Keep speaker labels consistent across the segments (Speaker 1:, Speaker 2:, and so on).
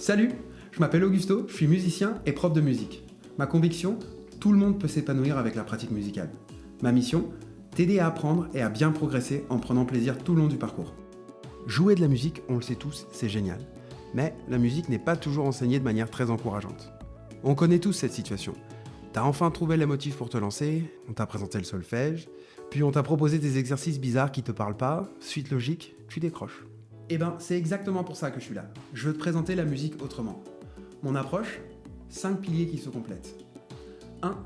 Speaker 1: Salut, je m'appelle Augusto, je suis musicien et prof de musique. Ma conviction, tout le monde peut s'épanouir avec la pratique musicale. Ma mission, t'aider à apprendre et à bien progresser en prenant plaisir tout le long du parcours. Jouer de la musique, on le sait tous, c'est génial. Mais la musique n'est pas toujours enseignée de manière très encourageante. On connaît tous cette situation. T'as enfin trouvé les motifs pour te lancer, on t'a présenté le solfège, puis on t'a proposé des exercices bizarres qui te parlent pas, suite logique, tu décroches. Eh ben, c'est exactement pour ça que je suis là. Je veux te présenter la musique autrement. Mon approche, 5 piliers qui se complètent. 1.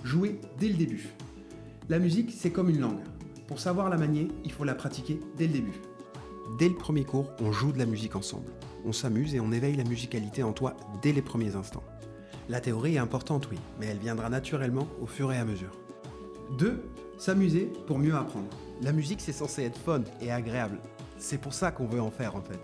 Speaker 1: Jouer dès le début. La musique, c'est comme une langue. Pour savoir la manier, il faut la pratiquer dès le début. Dès le premier cours, on joue de la musique ensemble. On s'amuse et on éveille la musicalité en toi dès les premiers instants. La théorie est importante, oui, mais elle viendra naturellement au fur et à mesure. 2. S'amuser pour mieux apprendre. La musique, c'est censé être fun et agréable. C'est pour ça qu'on veut en faire, en fait.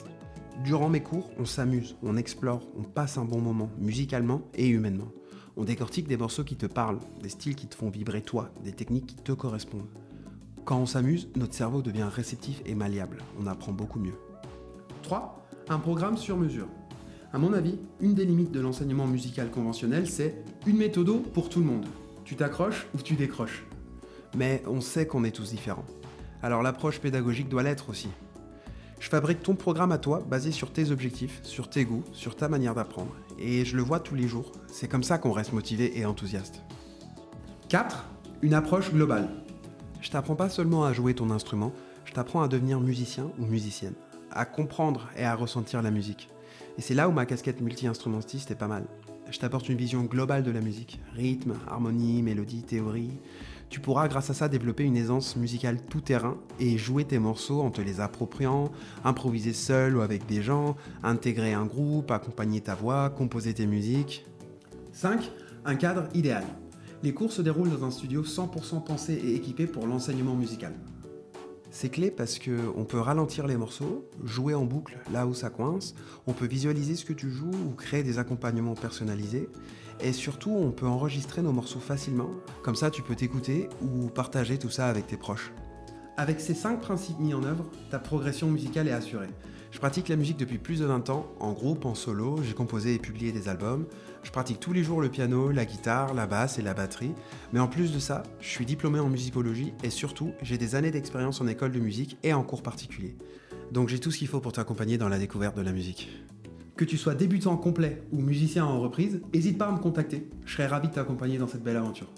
Speaker 1: Durant mes cours, on s'amuse, on explore, on passe un bon moment, musicalement et humainement. On décortique des morceaux qui te parlent, des styles qui te font vibrer toi, des techniques qui te correspondent. Quand on s'amuse, notre cerveau devient réceptif et malléable. On apprend beaucoup mieux. 3. Un programme sur mesure. À mon avis, une des limites de l'enseignement musical conventionnel, c'est une méthode pour tout le monde. Tu t'accroches ou tu décroches. Mais on sait qu'on est tous différents. Alors l'approche pédagogique doit l'être aussi. Je fabrique ton programme à toi, basé sur tes objectifs, sur tes goûts, sur ta manière d'apprendre. Et je le vois tous les jours. C'est comme ça qu'on reste motivé et enthousiaste. 4. Une approche globale. Je t'apprends pas seulement à jouer ton instrument, je t'apprends à devenir musicien ou musicienne, à comprendre et à ressentir la musique. Et c'est là où ma casquette multi-instrumentiste est pas mal. Je t'apporte une vision globale de la musique, rythme, harmonie, mélodie, théorie. Tu pourras grâce à ça développer une aisance musicale tout-terrain et jouer tes morceaux en te les appropriant, improviser seul ou avec des gens, intégrer un groupe, accompagner ta voix, composer tes musiques. 5. Un cadre idéal. Les cours se déroulent dans un studio 100% pensé et équipé pour l'enseignement musical. C'est clé parce qu'on peut ralentir les morceaux, jouer en boucle là où ça coince, on peut visualiser ce que tu joues ou créer des accompagnements personnalisés, et surtout on peut enregistrer nos morceaux facilement, comme ça tu peux t'écouter ou partager tout ça avec tes proches. Avec ces 5 principes mis en œuvre, ta progression musicale est assurée. Je pratique la musique depuis plus de 20 ans, en groupe, en solo, j'ai composé et publié des albums. Je pratique tous les jours le piano, la guitare, la basse et la batterie. Mais en plus de ça, je suis diplômé en musicologie et surtout, j'ai des années d'expérience en école de musique et en cours particuliers. Donc j'ai tout ce qu'il faut pour t'accompagner dans la découverte de la musique. Que tu sois débutant complet ou musicien en reprise, n'hésite pas à me contacter. Je serai ravi de t'accompagner dans cette belle aventure.